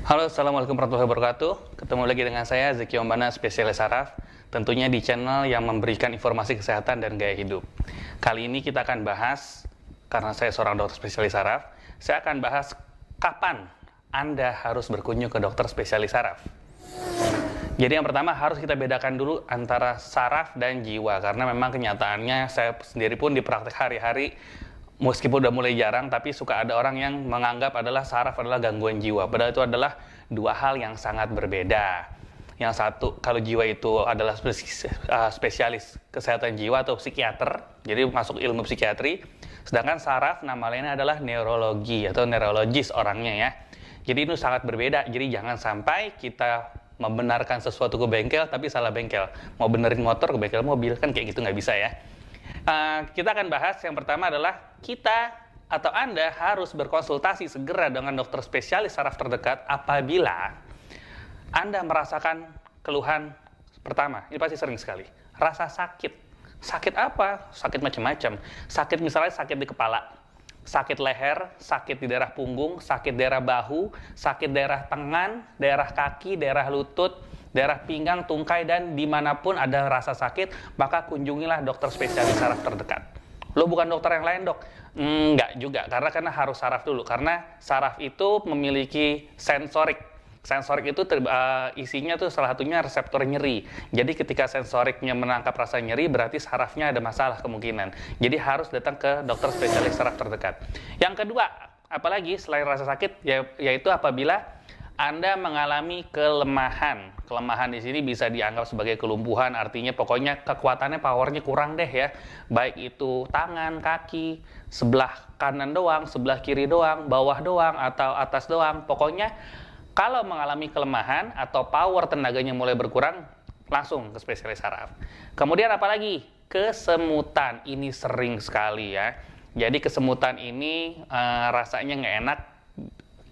Halo, Assalamualaikum warahmatullahi wabarakatuh. Ketemu lagi dengan saya, Zeki Ombana, spesialis saraf. Tentunya di channel yang memberikan informasi kesehatan dan gaya hidup. Kali ini kita akan bahas, karena saya seorang dokter spesialis saraf, saya akan bahas kapan Anda harus berkunjung ke dokter spesialis saraf. Jadi yang pertama harus kita bedakan dulu antara saraf dan jiwa. Karena memang kenyataannya saya sendiri pun di praktek hari-hari, meskipun udah mulai jarang, tapi suka ada orang yang menganggap adalah saraf adalah gangguan jiwa. Padahal itu adalah dua hal yang sangat berbeda. Yang satu, kalau jiwa itu adalah spesialis kesehatan jiwa atau psikiater, jadi masuk ilmu psikiatri. Sedangkan saraf nama lainnya adalah neurologi atau neurologis orangnya ya. Jadi itu sangat berbeda. Jadi jangan sampai kita membenarkan sesuatu ke bengkel tapi salah bengkel. Mau benerin motor ke bengkel mobil, kan kayak gitu nggak bisa ya. Kita akan bahas yang pertama adalah kita atau Anda harus berkonsultasi segera dengan dokter spesialis saraf terdekat apabila Anda merasakan keluhan pertama. Ini pasti sering sekali. Rasa sakit. Sakit apa? Sakit macam-macam. Sakit misalnya sakit di kepala, sakit leher, sakit di daerah punggung, sakit daerah bahu, sakit daerah tangan, daerah kaki, daerah lutut, daerah pinggang, tungkai, dan dimanapun ada rasa sakit, maka kunjungilah dokter spesialis saraf terdekat. Lo bukan dokter yang lain dok? Enggak juga, karena harus saraf dulu. Karena saraf itu memiliki sensorik. Sensorik itu isinya tuh salah satunya reseptor nyeri. Jadi ketika sensoriknya menangkap rasa nyeri, berarti sarafnya ada masalah kemungkinan. Jadi harus datang ke dokter spesialis saraf terdekat. Yang kedua, apalagi selain rasa sakit, yaitu apabila Anda mengalami kelemahan. Kelemahan di sini bisa dianggap sebagai kelumpuhan, artinya pokoknya kekuatannya, powernya kurang deh ya. Baik itu tangan, kaki, sebelah kanan doang, sebelah kiri doang, bawah doang, atau atas doang. Pokoknya kalau mengalami kelemahan atau power tenaganya mulai berkurang, langsung ke spesialis saraf. Kemudian apalagi? Kesemutan. Ini sering sekali ya. Jadi kesemutan ini rasanya nggak enak.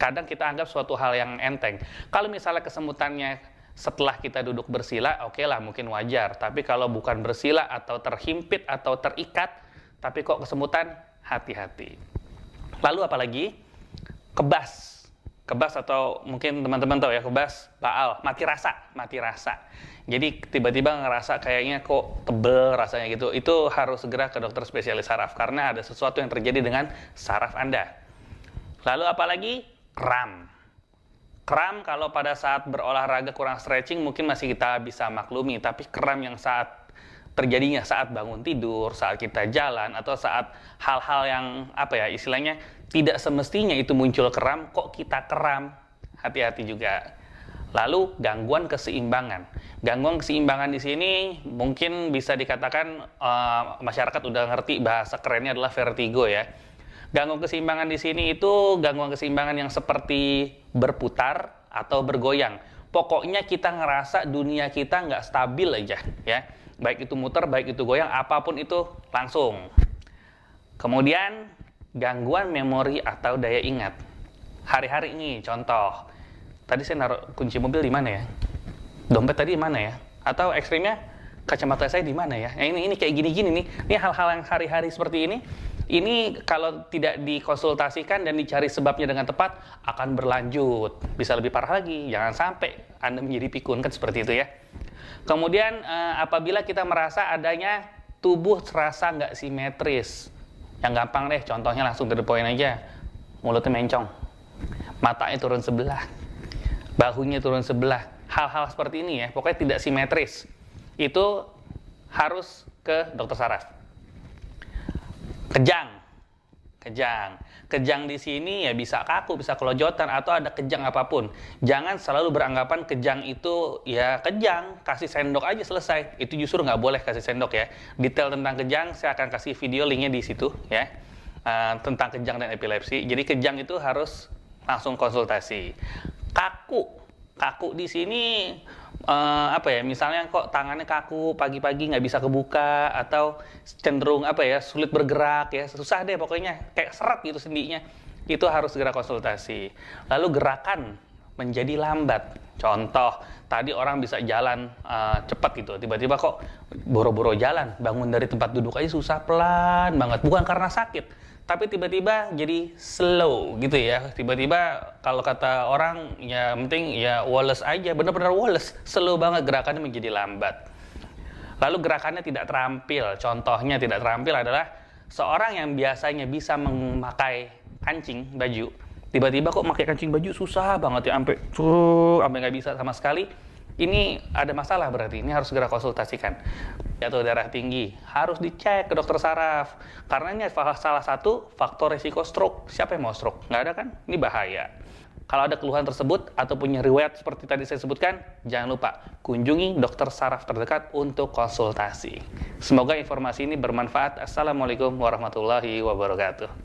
Kadang kita anggap suatu hal yang enteng. Kalau misalnya kesemutannya setelah kita duduk bersila, oke lah mungkin wajar. Tapi kalau bukan bersila atau terhimpit atau terikat, tapi kok kesemutan, hati-hati. Lalu apalagi? Kebas. Kebas atau mungkin teman-teman tahu ya, kebas, baal, mati rasa. Jadi tiba-tiba ngerasa kayaknya kok tebel rasanya gitu. Itu harus segera ke dokter spesialis saraf karena ada sesuatu yang terjadi dengan saraf Anda. Lalu apalagi? Kram. Kram kalau pada saat berolahraga kurang stretching mungkin masih kita bisa maklumi, tapi kram yang terjadinya saat bangun tidur, saat kita jalan, atau saat hal-hal yang istilahnya tidak semestinya itu muncul kram, kok kita kram, hati-hati juga. Lalu gangguan keseimbangan. Gangguan keseimbangan di sini mungkin bisa dikatakan masyarakat udah ngerti bahasa kerennya adalah vertigo ya. Gangguan keseimbangan di sini itu gangguan keseimbangan yang seperti berputar atau bergoyang. Pokoknya kita ngerasa dunia kita nggak stabil aja ya. Baik itu muter, baik itu goyang, apapun itu langsung. Kemudian gangguan memori atau daya ingat. Hari-hari ini contoh. Tadi saya naruh kunci mobil di mana ya? Dompet tadi di mana ya? Atau ekstrimnya kacamata saya di mana ya? Ini kayak gini-gini nih. Ini hal-hal yang hari-hari seperti ini. Ini kalau tidak dikonsultasikan dan dicari sebabnya dengan tepat akan berlanjut. Bisa lebih parah lagi. Jangan sampai Anda menjadi pikun, kan seperti itu ya. Kemudian apabila kita merasa adanya tubuh terasa nggak simetris, yang gampang deh, contohnya langsung to the point aja, mulutnya mencong, matanya turun sebelah, bahunya turun sebelah, hal-hal seperti ini ya, pokoknya tidak simetris, itu harus ke dokter saraf. Kejang di sini ya bisa kaku, bisa kelojotan, atau ada kejang apapun. Jangan selalu beranggapan kejang itu ya kejang, kasih sendok aja selesai. Itu justru nggak boleh kasih sendok ya. Detail tentang kejang saya akan kasih video linknya di situ ya, tentang kejang dan epilepsi. Jadi kejang itu harus langsung konsultasi. Kaku di sini misalnya kok tangannya kaku, pagi-pagi nggak bisa kebuka, atau cenderung sulit bergerak ya, susah deh pokoknya, kayak seret gitu sendinya, itu harus segera konsultasi. Lalu gerakan menjadi lambat, contoh tadi orang bisa jalan cepat gitu, tiba-tiba kok boro-boro jalan, bangun dari tempat duduk aja susah, pelan banget, bukan karena sakit, tapi tiba-tiba jadi slow gitu ya. Tiba-tiba kalau kata orang ya penting ya woles aja, benar-benar woles, slow banget, gerakannya menjadi lambat. Lalu gerakannya tidak terampil. Contohnya tidak terampil adalah seorang yang biasanya bisa memakai kancing baju, tiba-tiba kok pakai kancing baju susah banget ya, sampai nggak bisa sama sekali. Ini ada masalah, berarti ini harus segera konsultasikan. Jatuh darah tinggi harus dicek ke dokter saraf, karena ini salah satu faktor risiko stroke. Siapa yang mau stroke? Nggak ada kan? Ini bahaya. Kalau ada keluhan tersebut atau punya riwayat seperti tadi saya sebutkan, jangan lupa kunjungi dokter saraf terdekat untuk konsultasi. Semoga informasi ini bermanfaat. Assalamualaikum warahmatullahi wabarakatuh.